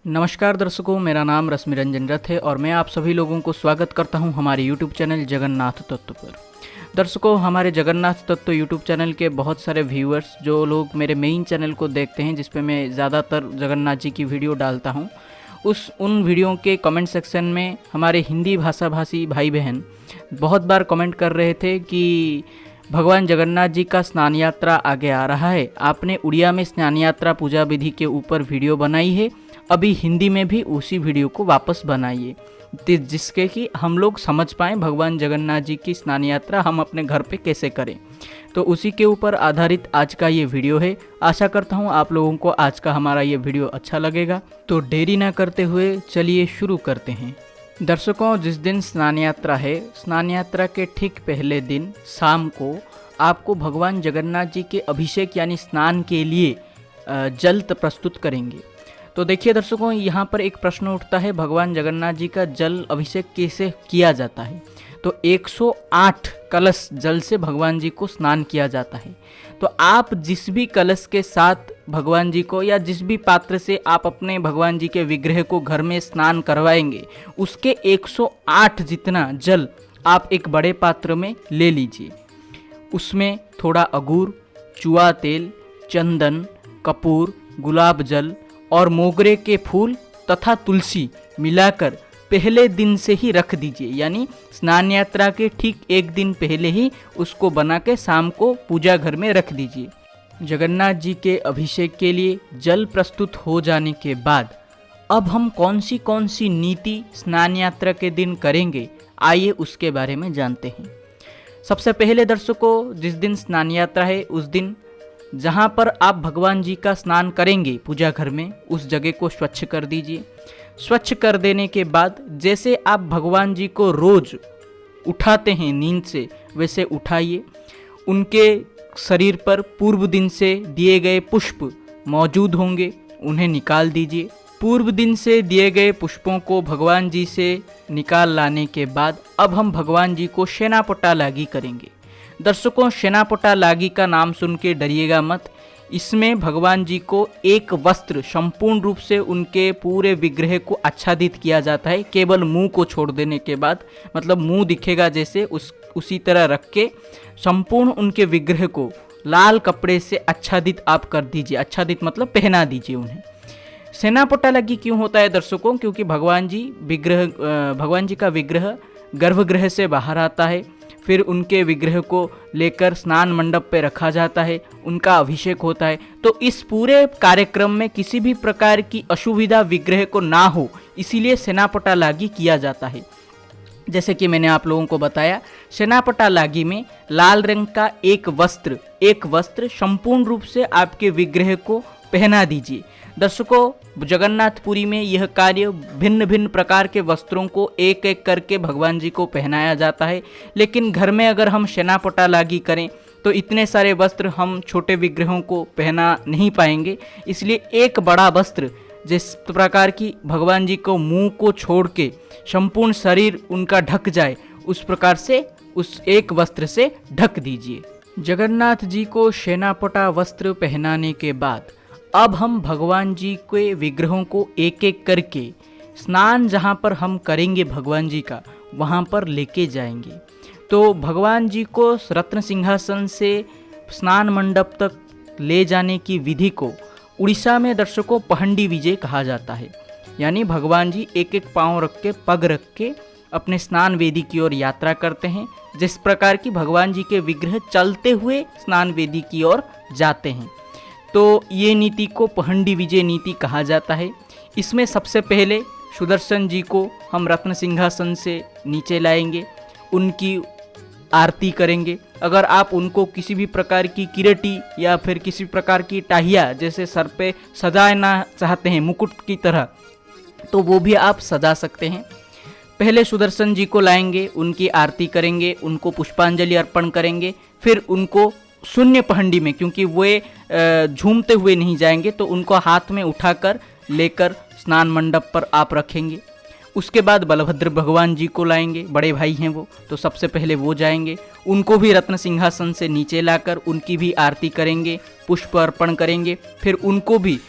नमस्कार दर्शकों, मेरा नाम रश्मि रंजन रथ है और मैं आप सभी लोगों को स्वागत करता हूं हमारे यूट्यूब चैनल जगन्नाथ तत्व पर। दर्शकों, हमारे जगन्नाथ तत्व यूट्यूब चैनल के बहुत सारे व्यूअर्स जो लोग मेरे मेन चैनल को देखते हैं, जिस पे मैं ज़्यादातर जगन्नाथ जी की वीडियो डालता हूं, उन वीडियो के कमेंट सेक्शन में हमारे हिंदी भाषा भाषी भाई बहन बहुत बार कमेंट कर रहे थे कि भगवान जगन्नाथ जी का स्नान यात्रा आगे आ रहा है, आपने उड़िया में स्नान यात्रा पूजा विधि के ऊपर वीडियो बनाई है, अभी हिंदी में भी उसी वीडियो को वापस बनाइए जिसके कि हम लोग समझ पाएँ भगवान जगन्नाथ जी की स्नान यात्रा हम अपने घर पे कैसे करें। तो उसी के ऊपर आधारित आज का ये वीडियो है। आशा करता हूँ आप लोगों को आज का हमारा ये वीडियो अच्छा लगेगा। तो देरी ना करते हुए चलिए शुरू करते हैं। दर्शकों, जिस दिन स्नान यात्रा है, स्नान यात्रा के ठीक पहले दिन शाम को आपको भगवान जगन्नाथ जी के अभिषेक यानी स्नान के लिए जल प्रस्तुत करेंगे। तो देखिए दर्शकों, यहाँ पर एक प्रश्न उठता है, भगवान जगन्नाथ जी का जल अभिषेक कैसे किया जाता है? तो 108 कलश जल से भगवान जी को स्नान किया जाता है। तो आप जिस भी कलश के साथ भगवान जी को या जिस भी पात्र से आप अपने भगवान जी के विग्रह को घर में स्नान करवाएंगे, उसके 108 जितना जल आप एक बड़े पात्र में ले लीजिए। उसमें थोड़ा अगूर, चुआ तेल, चंदन, कपूर, गुलाब जल और मोगरे के फूल तथा तुलसी मिलाकर पहले दिन से ही रख दीजिए, यानी स्नान यात्रा के ठीक एक दिन पहले ही उसको बना के शाम को पूजा घर में रख दीजिए। जगन्नाथ जी के अभिषेक के लिए जल प्रस्तुत हो जाने के बाद अब हम कौन सी नीति स्नान यात्रा के दिन करेंगे, आइए उसके बारे में जानते हैं। सबसे पहले दर्शकों, जिस दिन स्नान यात्रा है उस दिन जहाँ पर आप भगवान जी का स्नान करेंगे पूजा घर में, उस जगह को स्वच्छ कर दीजिए। स्वच्छ कर देने के बाद जैसे आप भगवान जी को रोज उठाते हैं नींद से, वैसे उठाइए। उनके शरीर पर पूर्व दिन से दिए गए पुष्प मौजूद होंगे, उन्हें निकाल दीजिए। पूर्व दिन से दिए गए पुष्पों को भगवान जी से निकाल लाने के बाद अब हम भगवान जी को शेनापटा लागी करेंगे। दर्शकों, शेनापटा लागी का नाम सुन के डरिएगा मत। इसमें भगवान जी को एक वस्त्र संपूर्ण रूप से उनके पूरे विग्रह को आच्छादित किया जाता है, केवल मुंह को छोड़ देने के बाद, मतलब मुंह दिखेगा जैसे उसी तरह रख के संपूर्ण उनके विग्रह को लाल कपड़े से आच्छादित आप कर दीजिए। आच्छादित मतलब पहना दीजिए उन्हें। सेनापटा लागी क्यों होता है दर्शकों? क्योंकि भगवान जी का विग्रह गर्भगृह से बाहर आता है, फिर उनके विग्रह को लेकर स्नान मंडप पे रखा जाता है, उनका अभिषेक होता है। तो इस पूरे कार्यक्रम में किसी भी प्रकार की असुविधा विग्रह को ना हो, इसीलिए सेनापटा लागी किया जाता है। जैसे कि मैंने आप लोगों को बताया, सेनापटा लागी में लाल रंग का एक वस्त्र संपूर्ण रूप से आपके विग्रह को पहना दीजिए। दर्शकों, जगन्नाथपुरी में यह कार्य भिन्न भिन्न प्रकार के वस्त्रों को एक एक करके भगवान जी को पहनाया जाता है, लेकिन घर में अगर हम सेनापटा लागी करें तो इतने सारे वस्त्र हम छोटे विग्रहों को पहना नहीं पाएंगे। इसलिए एक बड़ा वस्त्र जिस प्रकार की भगवान जी को मुंह को छोड़ के संपूर्ण शरीर उनका ढक जाए, उस प्रकार से उस एक वस्त्र से ढक दीजिए। जगन्नाथ जी को सेनापटा वस्त्र पहनाने के बाद अब हम भगवान जी के विग्रहों को एक एक करके स्नान जहाँ पर हम करेंगे भगवान जी का, वहाँ पर लेके जाएंगे। तो भगवान जी को रत्न सिंहासन से स्नान मंडप तक ले जाने की विधि को उड़ीसा में दर्शकों पहंडी विजय कहा जाता है। यानी भगवान जी एक एक पाँव रख के, पग रख के अपने स्नान वेदी की ओर यात्रा करते हैं, जिस प्रकार की भगवान जी के विग्रह चलते हुए स्नान वेदी की ओर जाते हैं। तो ये नीति को पहंडी विजय नीति कहा जाता है। इसमें सबसे पहले सुदर्शन जी को हम रत्न सिंहासन से नीचे लाएंगे, उनकी आरती करेंगे। अगर आप उनको किसी भी प्रकार की किरीटी या फिर किसी प्रकार की टाहिया जैसे सर पे सजाना चाहते हैं मुकुट की तरह, तो वो भी आप सजा सकते हैं। पहले सुदर्शन जी को लाएंगे, उनकी आरती करेंगे, उनको पुष्पांजलि अर्पण करेंगे, फिर उनको शून्य पहंडी में, क्योंकि वे झूमते हुए नहीं जाएंगे, तो उनको हाथ में उठाकर लेकर स्नान मंडप पर आप रखेंगे। उसके बाद बलभद्र भगवान जी को लाएंगे, बड़े भाई हैं वो, तो सबसे पहले वो जाएंगे, उनको भी रत्न सिंहासन से नीचे लाकर उनकी भी आरती करेंगे, पुष्प अर्पण करेंगे, फिर उनको भी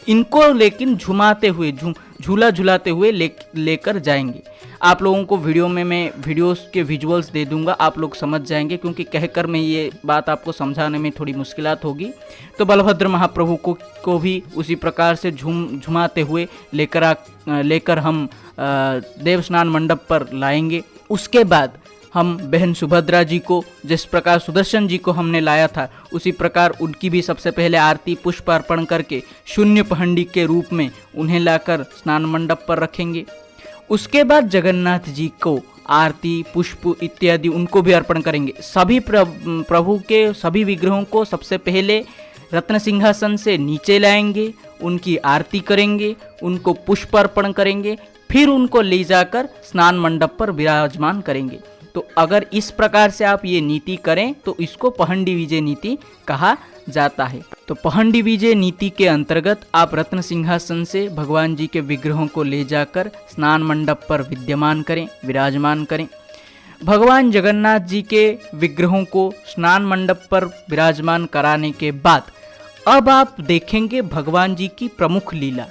इनको लेकिन झुमाते हुए झूला झुलाते हुए लेकर जाएंगे। आप लोगों को वीडियो में मैं वीडियोस के विजुअल्स दे दूंगा, आप लोग समझ जाएंगे, क्योंकि कहकर मैं ये बात आपको समझाने में थोड़ी मुश्किलात होगी। तो बलभद्र महाप्रभु को भी उसी प्रकार से झुमाते हुए लेकर हम देव स्नान मंडप पर लाएंगे। उसके बाद हम बहन सुभद्रा जी को, जिस प्रकार सुदर्शन जी को हमने लाया था, उसी प्रकार उनकी भी सबसे पहले आरती पुष्प अर्पण करके शून्य पहंडी के रूप में उन्हें लाकर स्नान मंडप पर रखेंगे। उसके बाद जगन्नाथ जी को आरती पुष्प इत्यादि उनको भी अर्पण करेंगे। सभी प्रभु के सभी विग्रहों को सबसे पहले रत्न सिंहासन से नीचे लाएंगे, उनकी आरती करेंगे, उनको पुष्प अर्पण करेंगे, फिर उनको ले जाकर स्नान मंडप पर विराजमान करेंगे। तो अगर इस प्रकार से आप ये नीति करें तो इसको पहंडी विजय नीति कहा जाता है। तो पहंडी विजय नीति के अंतर्गत आप रत्न सिंहासन से भगवान जी के विग्रहों को ले जाकर स्नान मंडप पर विराजमान करें। भगवान जगन्नाथ जी के विग्रहों को स्नान मंडप पर विराजमान कराने के बाद अब आप देखेंगे भगवान जी की प्रमुख लीला।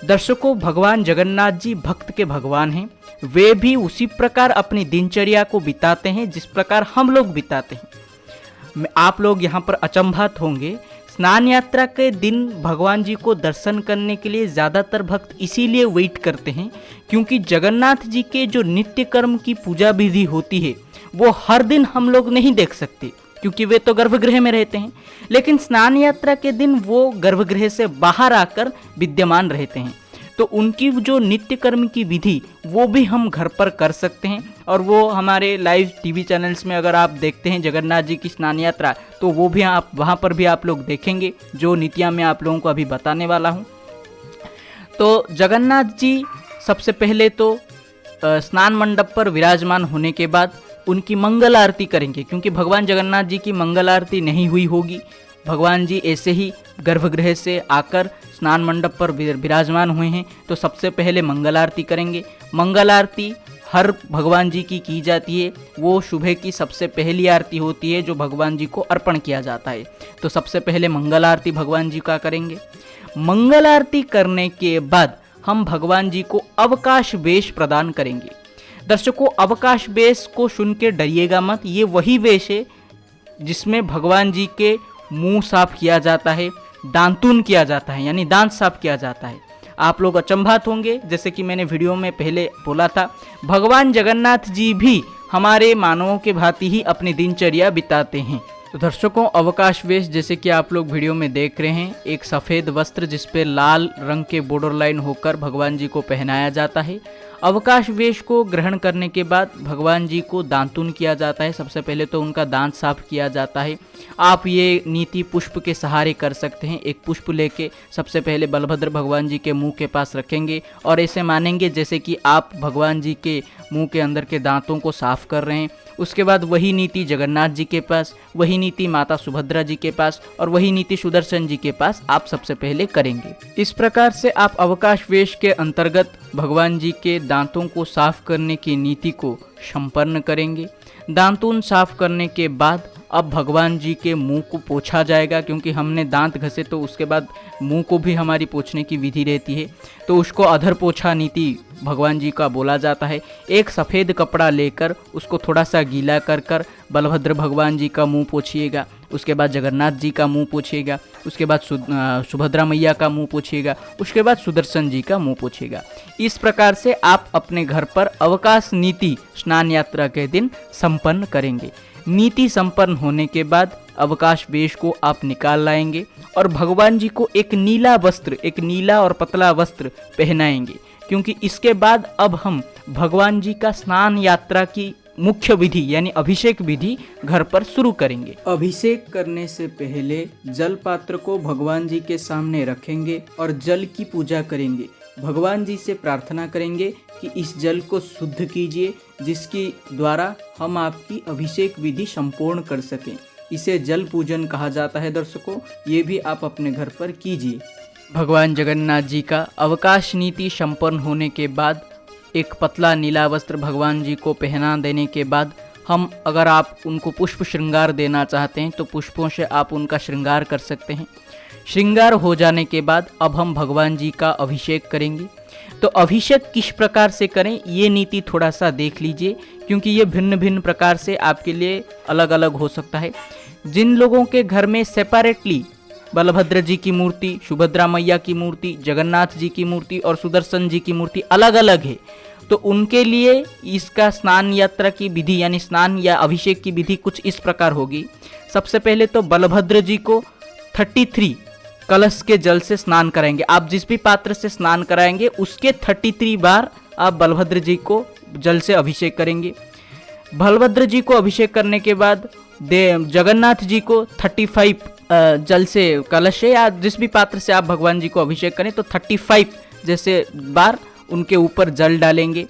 दर्शकों, भगवान जगन्नाथ जी भक्त के भगवान हैं। वे भी उसी प्रकार अपनी दिनचर्या को बिताते हैं जिस प्रकार हम लोग बिताते हैं। आप लोग यहाँ पर अचंभित होंगे। स्नान यात्रा के दिन भगवान जी को दर्शन करने के लिए ज़्यादातर भक्त इसीलिए वेट करते हैं क्योंकि जगन्नाथ जी के जो नित्य कर्म की पूजा विधि होती है वो हर दिन हम लोग नहीं देख सकते, क्योंकि वे तो गर्भगृह में रहते हैं। लेकिन स्नान यात्रा के दिन वो गर्भगृह से बाहर आकर विद्यमान रहते हैं, तो उनकी जो नित्य कर्म की विधि वो भी हम घर पर कर सकते हैं। और वो हमारे लाइव टीवी चैनल्स में अगर आप देखते हैं जगन्नाथ जी की स्नान यात्रा, तो वो भी आप वहाँ पर भी आप लोग देखेंगे जो नीतियाँ मैं आप लोगों को अभी बताने वाला हूँ। तो जगन्नाथ जी सबसे पहले तो स्नान मंडप पर विराजमान होने के बाद उनकी मंगल आरती करेंगे, क्योंकि भगवान जगन्नाथ जी की मंगल आरती नहीं हुई होगी। भगवान जी ऐसे ही गर्भगृह से आकर स्नान मंडप पर विराजमान हुए हैं, तो सबसे पहले मंगल आरती करेंगे। मंगल आरती हर भगवान जी की जाती है। वो सुबह की सबसे पहली आरती होती है जो भगवान जी को अर्पण किया जाता है। तो सबसे पहले मंगल आरती भगवान जी का करेंगे। मंगल आरती करने के बाद हम भगवान जी को अवकाश वेश प्रदान करेंगे। दर्शकों, अवकाश वेश को सुन के डरिएगा मत। ये वही वेश है जिसमें भगवान जी के मुंह साफ किया जाता है, दांतुन किया जाता है, यानी दांत साफ किया जाता है। आप लोग अचंभित होंगे, जैसे कि मैंने वीडियो में पहले बोला था, भगवान जगन्नाथ जी भी हमारे मानवों के भांति ही अपनी दिनचर्या बिताते हैं। तो दर्शकों, अवकाश वेश जैसे कि आप लोग वीडियो में देख रहे हैं, एक सफ़ेद वस्त्र जिस पे लाल रंग के बॉर्डर लाइन होकर भगवान जी को पहनाया जाता है। अवकाश वेश को ग्रहण करने के बाद भगवान जी को दांतुन किया जाता है। सबसे पहले तो उनका दांत साफ किया जाता है। आप ये नीति पुष्प के सहारे कर सकते हैं। एक पुष्प लेके सबसे पहले बलभद्र भगवान जी के मुंह के पास रखेंगे और ऐसे मानेंगे जैसे कि आप भगवान जी के मुंह के अंदर के दांतों को साफ कर रहे हैं। उसके बाद वही नीति जगन्नाथ जी के पास, वही नीति माता सुभद्रा जी के पास और वही नीति सुदर्शन जी के पास आप सबसे पहले करेंगे। इस प्रकार से आप अवकाश वेश के अंतर्गत भगवान जी के दांतों को साफ करने की नीति को संपन्न करेंगे। दांतून साफ करने के बाद अब भगवान जी के मुंह को पोंछा जाएगा, क्योंकि हमने दांत घसे तो उसके बाद मुंह को भी हमारी पोंछने की विधि रहती है, तो उसको अधर पोछा नीति भगवान जी का बोला जाता है। एक सफ़ेद कपड़ा लेकर उसको थोड़ा सा गीला कर बलभद्र भगवान जी का मुंह पोंछिएगा। उसके बाद जगन्नाथ जी का मुंह पोंछिएगा। उसके बाद सुभद्रा मैया का मुंह पोंछिएगा। उसके बाद सुदर्शन जी का मुंह पोंछिएगा। इस प्रकार से आप अपने घर पर अवकाश नीति स्नान यात्रा के दिन संपन्न करेंगे। नीति संपन्न होने के बाद अवकाश वेश को आप निकाल लाएंगे और भगवान जी को एक नीला वस्त्र, एक नीला और पतला वस्त्र पहनाएंगे, क्योंकि इसके बाद अब हम भगवान जी का स्नान यात्रा की मुख्य विधि यानी अभिषेक विधि घर पर शुरू करेंगे। अभिषेक करने से पहले जल पात्र को भगवान जी के सामने रखेंगे और जल की पूजा करेंगे। भगवान जी से प्रार्थना करेंगे कि इस जल को शुद्ध कीजिए, जिसके द्वारा हम आपकी अभिषेक विधि संपूर्ण कर सकें। इसे जल पूजन कहा जाता है। दर्शकों, ये भी आप अपने घर पर कीजिए। भगवान जगन्नाथ जी का अवकाश नीति संपन्न होने के बाद एक पतला नीला वस्त्र भगवान जी को पहना देने के बाद हम अगर आप उनको पुष्प श्रृंगार देना चाहते हैं तो पुष्पों से आप उनका श्रृंगार कर सकते हैं। श्रृंगार हो जाने के बाद अब हम भगवान जी का अभिषेक करेंगे। तो अभिषेक किस प्रकार से करें ये नीति थोड़ा सा देख लीजिए, क्योंकि ये भिन्न भिन्न प्रकार से आपके लिए अलग अलग हो सकता है। जिन लोगों के घर में सेपरेटली बलभद्र जी की मूर्ति, सुभद्रा मैया की मूर्ति, जगन्नाथ जी की मूर्ति और सुदर्शन जी की मूर्ति अलग अलग है, तो उनके लिए इसका स्नान यात्रा की विधि यानी स्नान या अभिषेक की विधि कुछ इस प्रकार होगी। सबसे पहले तो बलभद्र जी को 33 कलश के जल से स्नान कराएंगे। आप जिस भी पात्र से स्नान कराएंगे उसके 33 बार आप बलभद्र जी को जल से अभिषेक करेंगे। बलभद्र जी को अभिषेक करने के बाद जगन्नाथ जी को 35 जल से कलश से या जिस भी पात्र से आप भगवान जी को अभिषेक करें तो 35 जैसे बार उनके ऊपर जल डालेंगे।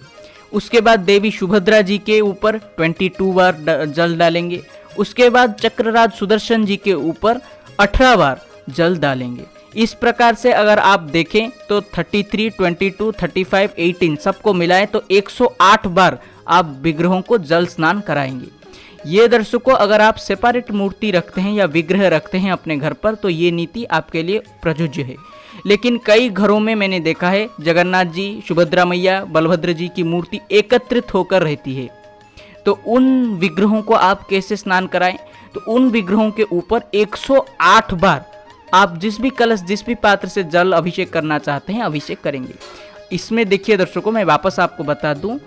उसके बाद देवी सुभद्रा जी के ऊपर 22 बार जल डालेंगे। उसके बाद चक्रराज सुदर्शन जी के ऊपर 18 बार जल डालेंगे। इस प्रकार से अगर आप देखें तो 33, 22, 35, 18 सबको मिलाएं तो 108 बार आप विग्रहों को जल स्नान कराएंगे। ये दर्शकों अगर आप सेपरेट मूर्ति रखते हैं या विग्रह रखते हैं अपने घर पर तो ये नीति आपके लिए प्रযোज्य है। लेकिन कई घरों में मैंने देखा है जगन्नाथ जी, सुभद्रा मैया, बलभद्र जी की मूर्ति एकत्रित होकर रहती है। तो उन विग्रहों को आप कैसे स्नान कराएं? तो उन विग्रहों के ऊपर 108 बार आप जिस भी कलश जिस भी पात्र से जल अभिषेक करना चाहते हैं अभिषेक करेंगे। इसमें देखिए दर्शकों मैं वापस आपको बता दूं,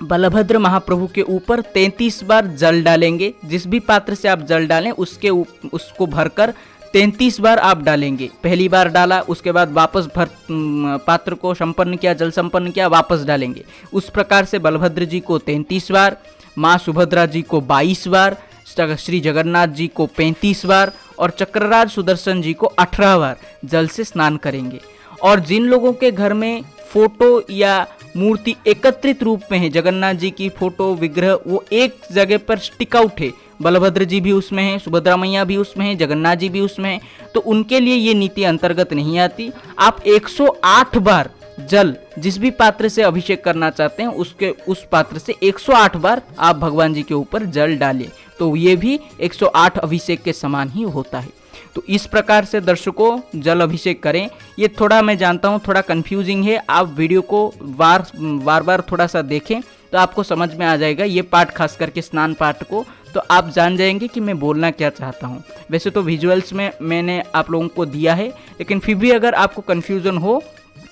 बलभद्र महाप्रभु के ऊपर 33 बार जल डालेंगे। जिस भी पात्र से आप जल डालें उसको भरकर 33 बार आप डालेंगे। पहली बार डाला, उसके बाद वापस पात्र को संपन्न किया, जल संपन्न किया, वापस डालेंगे। उस प्रकार से बलभद्र जी को 33 बार, माँ सुभद्रा जी को 22 बार, श्री जगन्नाथ जी को 35 बार और चक्रराज सुदर्शन जी को 18 बार जल से स्नान करेंगे। और जिन लोगों के घर में फोटो या मूर्ति एकत्रित रूप में है, जगन्नाथ जी की फोटो विग्रह वो एक जगह पर स्टिक आउट है, बलभद्र जी भी उसमें है, सुभद्रा मैया भी उसमें है, जगन्नाथ जी भी उसमें है, तो उनके लिए ये नीति अंतर्गत नहीं आती। आप 108 बार जल जिस भी पात्र से अभिषेक करना चाहते हैं उस पात्र से 108 बार आप भगवान जी के ऊपर जल डालें, तो ये भी 108 अभिषेक के समान ही होता है। तो इस प्रकार से दर्शकों जल अभिषेक करें। ये थोड़ा मैं जानता हूँ थोड़ा कंफ्यूजिंग है, आप वीडियो को बार बार थोड़ा सा देखें तो आपको समझ में आ जाएगा। ये पार्ट खास करके स्नान पार्ट को तो आप जान जाएंगे कि मैं बोलना क्या चाहता हूँ। वैसे तो विजुअल्स में मैंने आप लोगों को दिया है, लेकिन फिर भी अगर आपको कन्फ्यूज़न हो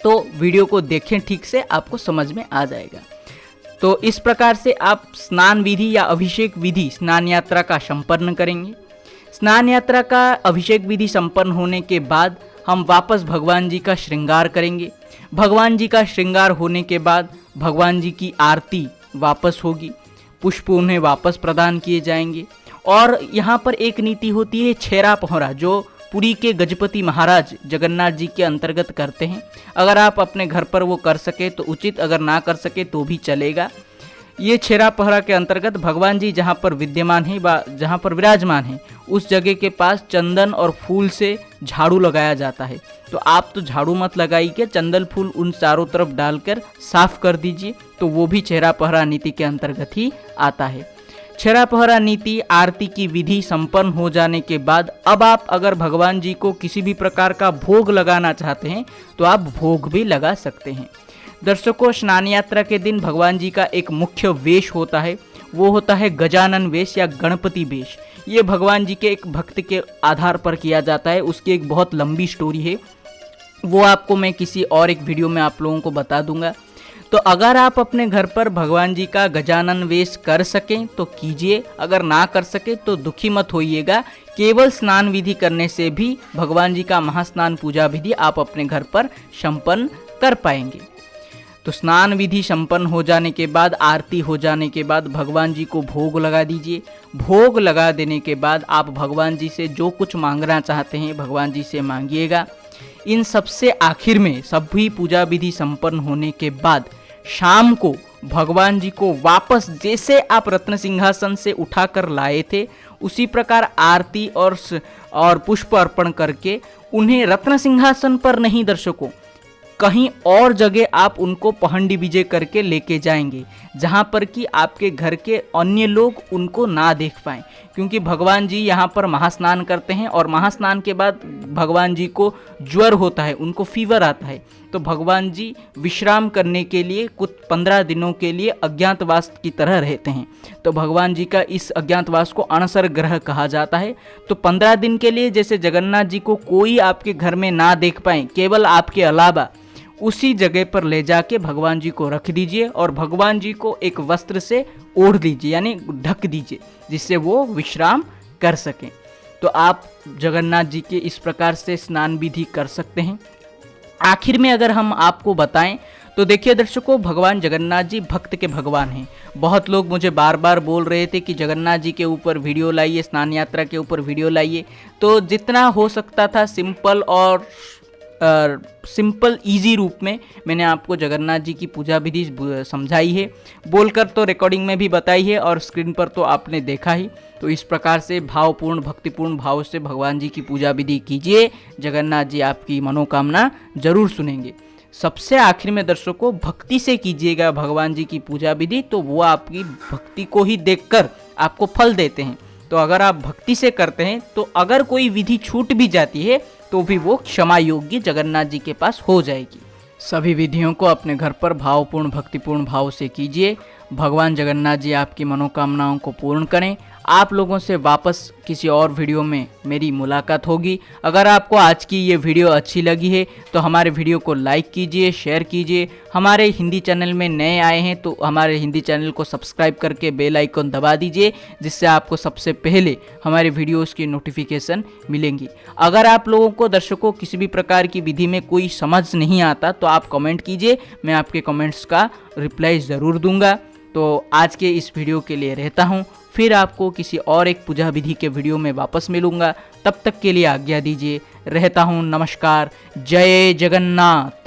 तो वीडियो को देखें ठीक से, आपको समझ में आ जाएगा। तो इस प्रकार से आप स्नान विधि या अभिषेक विधि स्नान यात्रा का संपन्न करेंगे। स्नान यात्रा का अभिषेक विधि संपन्न होने के बाद हम वापस भगवान जी का श्रृंगार करेंगे। भगवान जी का श्रृंगार होने के बाद भगवान जी की आरती वापस होगी, पुष्प उन्हें वापस प्रदान किए जाएंगे। और यहाँ पर एक नीति होती है छेरा पहरा, जो पुरी के गजपति महाराज जगन्नाथ जी के अंतर्गत करते हैं। अगर आप अपने घर पर वो कर सके तो उचित, अगर ना कर सके तो भी चलेगा। ये छेरा पहरा के अंतर्गत भगवान जी जहाँ पर विद्यमान है जहाँ पर विराजमान है उस जगह के पास चंदन और फूल से झाड़ू लगाया जाता है। तो आप तो झाड़ू मत लगाइए, चंदन फूल उन चारों तरफ डालकर साफ कर दीजिए, तो वो भी छेरा पहरा नीति के अंतर्गत ही आता है। छेरा पहरा नीति आरती की विधि संपन्न हो जाने के बाद अब आप अगर भगवान जी को किसी भी प्रकार का भोग लगाना चाहते हैं तो आप भोग भी लगा सकते हैं। दर्शकों स्नान यात्रा के दिन भगवान जी का एक मुख्य वेश होता है, वो होता है गजानन वेश या गणपति वेश। ये भगवान जी के एक भक्त के आधार पर किया जाता है, उसकी एक बहुत लंबी स्टोरी है, वो आपको मैं किसी और एक वीडियो में आप लोगों को बता दूंगा। तो अगर आप अपने घर पर भगवान जी का गजानन वेश कर सकें तो कीजिए, अगर ना कर सके तो दुखी मत होइएगा। केवल स्नान विधि करने से भी भगवान जी का महास्नान पूजा विधि आप अपने घर पर संपन्न कर पाएंगे। तो स्नान विधि संपन्न हो जाने के बाद, आरती हो जाने के बाद भगवान जी को भोग लगा दीजिए। भोग लगा देने के बाद आप भगवान जी से जो कुछ मांगना चाहते हैं भगवान जी से मांगिएगा। इन सबसे आखिर में सभी पूजा विधि संपन्न होने के बाद शाम को भगवान जी को वापस जैसे आप रत्न सिंहासन से उठाकर लाए थे उसी प्रकार आरती और पुष्प अर्पण करके उन्हें रत्न सिंहासन पर नहीं दर्शकों, कहीं और जगह आप उनको पहंडी विजय करके लेके जाएंगे, जहाँ पर कि आपके घर के अन्य लोग उनको ना देख पाएं, क्योंकि भगवान जी यहाँ पर महास्नान करते हैं और महास्नान के बाद भगवान जी को ज्वर होता है, उनको फीवर आता है। तो भगवान जी विश्राम करने के लिए कुछ 15 दिनों के लिए अज्ञातवास की तरह रहते हैं। तो भगवान जी का इस अज्ञातवास को अनसर ग्रह कहा जाता है। तो 15 दिन के लिए जैसे जगन्नाथ जी को कोई आपके घर में ना देख पाए, केवल आपके अलावा, उसी जगह पर ले जाके भगवान जी को रख दीजिए और भगवान जी को एक वस्त्र से ओढ़ दीजिए, यानी ढक दीजिए, जिससे वो विश्राम कर सकें। तो आप जगन्नाथ जी के इस प्रकार से स्नान विधि कर सकते हैं। आखिर में अगर हम आपको बताएं तो देखिए दर्शकों, भगवान जगन्नाथ जी भक्त के भगवान हैं। बहुत लोग मुझे बार बार बोल रहे थे कि जगन्नाथ जी के ऊपर वीडियो लाइए, स्नान यात्रा के ऊपर वीडियो लाइए। तो जितना हो सकता था सिंपल और सिंपल इजी रूप में मैंने आपको जगन्नाथ जी की पूजा विधि समझाई है, बोलकर तो रिकॉर्डिंग में भी बताई है और स्क्रीन पर तो आपने देखा ही। तो इस प्रकार से भावपूर्ण भक्तिपूर्ण भाव से भगवान जी की पूजा विधि कीजिए, जगन्नाथ जी आपकी मनोकामना जरूर सुनेंगे। सबसे आखिर में दर्शकों, भक्ति से कीजिएगा भगवान जी की पूजा विधि, तो वो आपकी भक्ति को ही देखकर आपको फल देते हैं। तो अगर आप भक्ति से करते हैं तो अगर कोई विधि छूट भी जाती है तो भी वो क्षमा योग्य जगन्नाथ जी के पास हो जाएगी। सभी विधियों को अपने घर पर भावपूर्ण भक्तिपूर्ण भाव से कीजिए। भगवान जगन्नाथ जी आपकी मनोकामनाओं को पूर्ण करें। आप लोगों से वापस किसी और वीडियो में मेरी मुलाकात होगी। अगर आपको आज की ये वीडियो अच्छी लगी है तो हमारे वीडियो को लाइक कीजिए, शेयर कीजिए। हमारे हिंदी चैनल में नए आए हैं तो हमारे हिंदी चैनल को सब्सक्राइब करके बेल आइकन दबा दीजिए, जिससे आपको सबसे पहले हमारे वीडियोस की नोटिफिकेशन मिलेंगी। अगर आप लोगों को दर्शकों किसी भी प्रकार की विधि में कोई समझ नहीं आता तो आप कमेंट कीजिए, मैं आपके कमेंट्स का रिप्लाई ज़रूर दूंगा। तो आज के इस वीडियो के लिए रहता हूँ, फिर आपको किसी और एक पूजा विधि के वीडियो में वापस मिलूंगा। तब तक के लिए आज्ञा दीजिए, रहता हूँ। नमस्कार, जय जगन्नाथ।